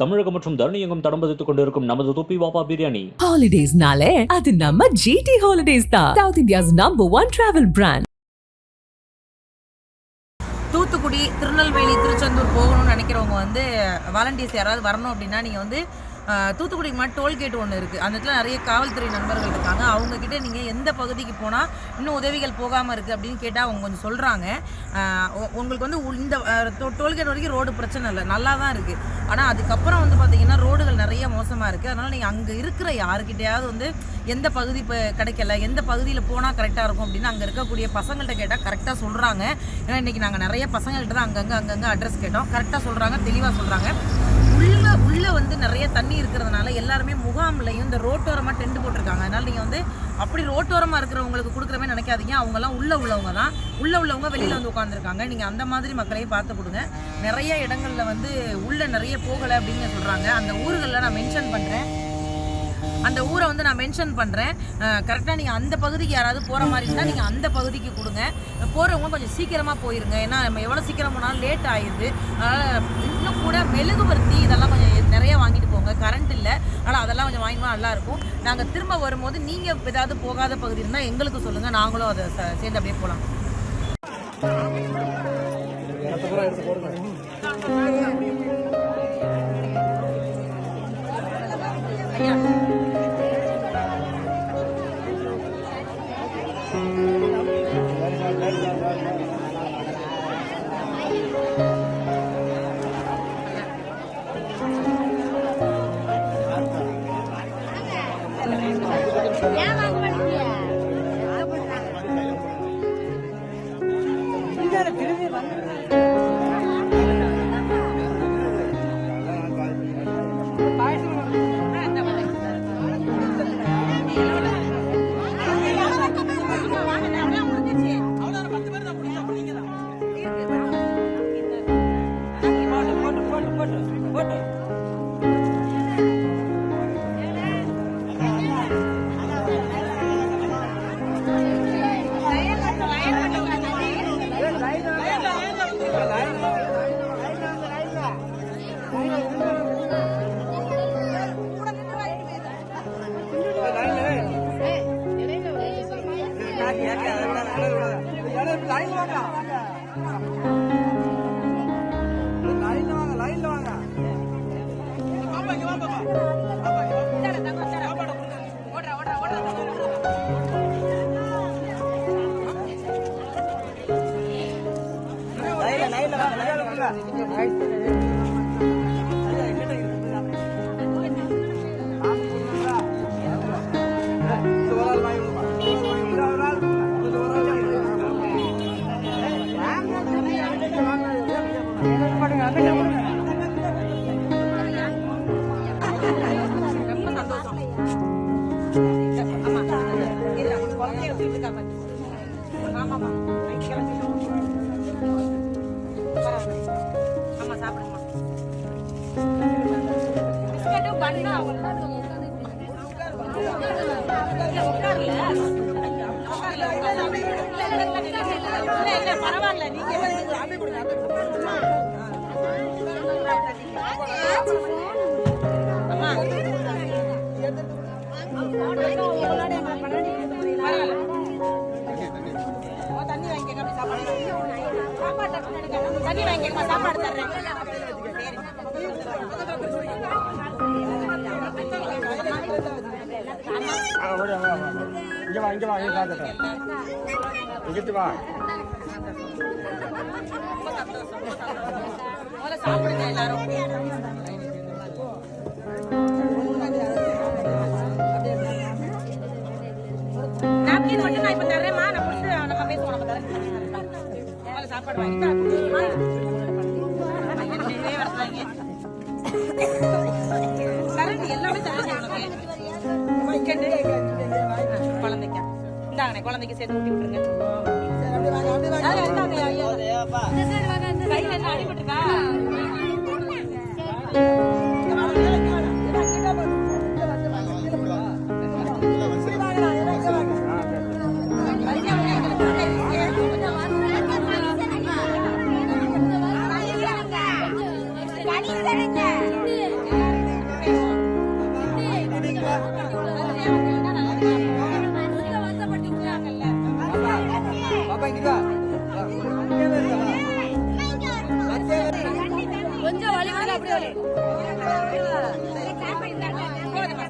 தமிழகம் மற்றும் தரணி எங்கும் தடம் பதித்துக் கொண்டிருக்கும் நமது தொப்பி வாப்பா பிரியாணி. ஹாலிடேஸ்னாலே அது நம்ம GT ஹாலிடேஸ் தான். South India's #1 travel brand. Thoothukudi, Tirunelveli, Tiruchendur போகணும்னு நினைக்கிறவங்க வாலண்டியர்ஸ் யாராவது வரணும் அப்படின்னா நீங்கள் தூத்துக்குடிக்கு மாதிரி டோல்கேட் ஒன்று இருக்குது. அந்த இடத்துல நிறைய காவல்துறை நண்பர்கள் இருக்காங்க. அவங்கக்கிட்ட நீங்கள் எந்த பகுதிக்கு போனால் இன்னும் உதவிகள் போகாமல் இருக்குது அப்படின்னு கேட்டால் அவங்க கொஞ்சம் சொல்கிறாங்க. உங்களுக்கு இந்த டோல்கேட் வரைக்கும் ரோடு பிரச்சனை இல்லை, நல்லா தான் இருக்குது. ஆனால் அதுக்கப்புறம் பார்த்திங்கன்னா ரோடுகள் நிறைய மோசமாக இருக்குது. அதனால் நீங்கள் அங்கே இருக்கிற யாருக்கிட்டையாவது எந்த பகுதி இப்போ கிடைக்கல, எந்த பகுதியில் போனால் கரெக்டாக இருக்கும் அப்படின்னு அங்கே இருக்கக்கூடிய பசங்கள்கிட்ட கேட்டால் கரெக்டாக சொல்கிறாங்க. ஏன்னா இன்றைக்கி நாங்கள் நிறைய பசங்கள்கிட்ட தான் அங்கங்கே அட்ரஸ் கேட்டோம். கரெக்டாக சொல்கிறாங்க, தெளிவாக சொல்கிறாங்க. உள்ளே நிறைய தண்ணி இருக்கிறதுனால எல்லாருமே முகாம்லையும் இந்த ரோட்டோரமாக டென்ட் போட்டிருக்காங்க. அதனால் நீங்கள் அப்படி ரோட்டோரமாக இருக்கிறவங்களுக்கு கொடுக்குற மாதிரி நினைக்காதீங்க. அவங்கெல்லாம் உள்ளவங்க தான். உள்ளவங்க வெளியில் உட்காந்துருக்காங்க. நீங்கள் அந்த மாதிரி மக்களையும் பார்த்து கொடுங்க. நிறைய இடங்களில் உள்ளே நிறைய போகலை அப்படின்னு சொல்கிறாங்க. அந்த ஊர்களில் நான் மென்ஷன் பண்ணுறேன். அந்த ஊரை நான் மென்ஷன் பண்ணுறேன். கரெக்டாக நீங்கள் அந்த பகுதிக்கு யாராவது போகிற மாதிரி இருந்தால் நீங்கள் அந்த பகுதிக்கு கொடுங்க. போகிறவங்க கொஞ்சம் சீக்கிரமாக போயிருங்க. ஏன்னா நம்ம எவ்வளோ சீக்கிரம் போனாலும் லேட் ஆயிடுது. அதனால் இன்னும் கூட மெழுகுவர்த்தி இதெல்லாம் கொஞ்சம் நிறைய வாங்கிட்டு போங்க. கரண்ட் இல்லை, ஆனால் அதெல்லாம் கொஞ்சம் வாங்கினா நல்லாயிருக்கும். நாங்கள் திரும்ப வரும்போது நீங்கள் ஏதாவது போகாத பகுதி இருந்தால் எங்களுக்கு சொல்லுங்கள், நாங்களும் அதை சேர்ந்து அப்படியே போகலாம். பரவாயில்ல, நீங்க தண்ணி வாங்கிக்க, தண்ணி வாங்கிக்க, சாப்பாடு தர்றேன். சாப்பிடுங்க எல்லாரும். நாப்கின் மட்டும் நான் இப்ப தர்றேன்மா. நான் முடிச்சு நம்ம பேசுவோம். நம்ம தரேன். சாப்பாடு வாங்கிட்டா கரண்ட் எல்லாமே தரேன். குழந்தைக்கு இந்தாங்கண்ணே, குழந்தைக்கு சேர்த்து ஊட்டி விட்டுருங்க. கையில என்ன அடிபட்டுருக்கா?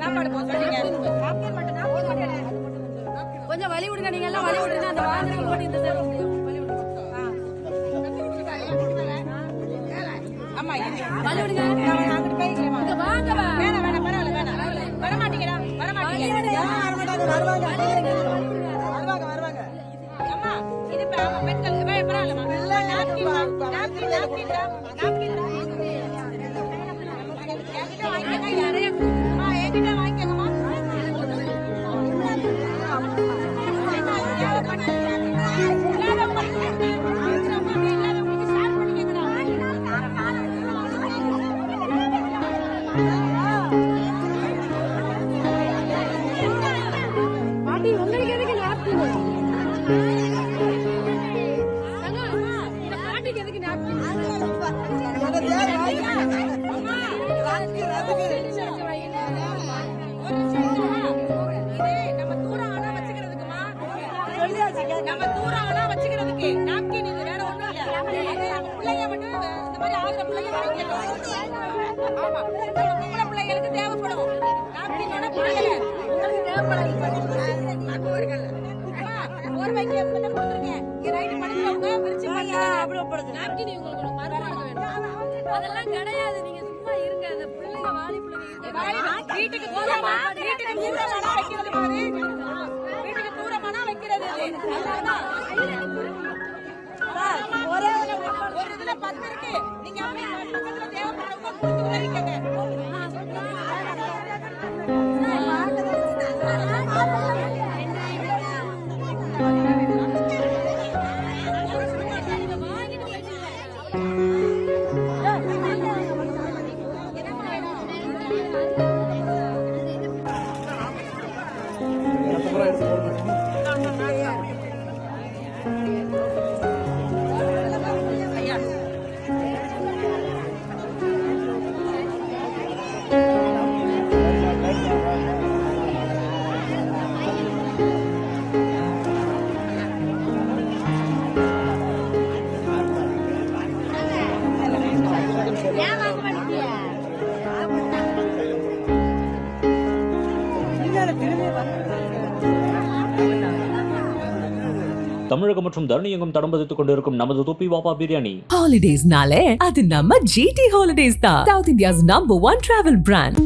சாப்பாடு போட்டுறீங்க. கொஞ்சம் வழி விடுங்க, நீங்க எல்லாம் வழி விடுங்க. அந்த வாகனங்கள் ஓடி இந்த side வழி விடுங்க. ஆமா வழி விடுங்க. அங்கிட்டு போய்க்கிறேன். இங்க வாங்க வா. வேணாம் வேணாம் பரவாயில்ல வேணாம். வரமாட்டீங்கடா வரமாட்டீங்க. வருவாங்க. அம்மா இது இப்ப ஆமா பெண்கள் பரவாயில்லம்மா. நாப்கின் நாப்கின் நாப்கின் நாப்கின் என்கிட்ட வாங்கிக்கங்க. அம்மா என்கிட்ட வாங்கிக்கங்கம்மா. பாட்டி உங்களுக்கு எதுக்கு நாப்கின்? இந்த பாட்டிக்கு எதுக்கு நாப்கின்? நம்ம தூரம் ஆனா வச்சுக்கிறதுக்குமா? நம்ம தூரம் ஆனா வச்சுக்கிறதுக்கு நாப்கின் இது வேற ஒண்ணும் இல்ல. அது நம்ம பிள்ளைங்க மட்டும் இந்த மாதிரி ஆகுற பிள்ளைங்க வாங்கிக்கலாம். ஆமா நம்ம பொம்பளை பிள்ளைங்களுக்கு தேவைப்படும் நாப்கின். வேணா பிள்ளைங்க உங்களுக்கு தேவைப்படாது. அப்போ இருக்கல ஒரு வைக்க மட்டும் கொடுத்துருங்க. இங்க ரைட் பண்ணிக்கோங்க. விரிச்சு பண்ணுங்க. அப்படியே போடுங்க. நாப்கின் உங்களுக்கு ஒரு மருமகன் வேணும். அதெல்லாம் கிடையாது. நீங்க சும்மா இருங்க. அந்த பிள்ளைங்க வாலி பிள்ளைங்க வீட்டுக்கு தூரமா வீட்டுக்கு தூரமா வைக்கிறது மாதிரி. வீட்டுக்கு தூரமா வைக்கிறது. ஒரே ஒரு இதுல 10 இருக்கு. நீங்க அப்படியே பக்கத்துல தேவைப்படுறவங்க கொடுத்து உதவிக்கங்க. தமிழகம் மற்றும் தரணி எங்கும் தடம் பதித்துக் கொண்டிருக்கும் நமது தொப்பி வாப்பா biryani. Holidays nale adu namma GT Holidays da. South India's #1 travel brand.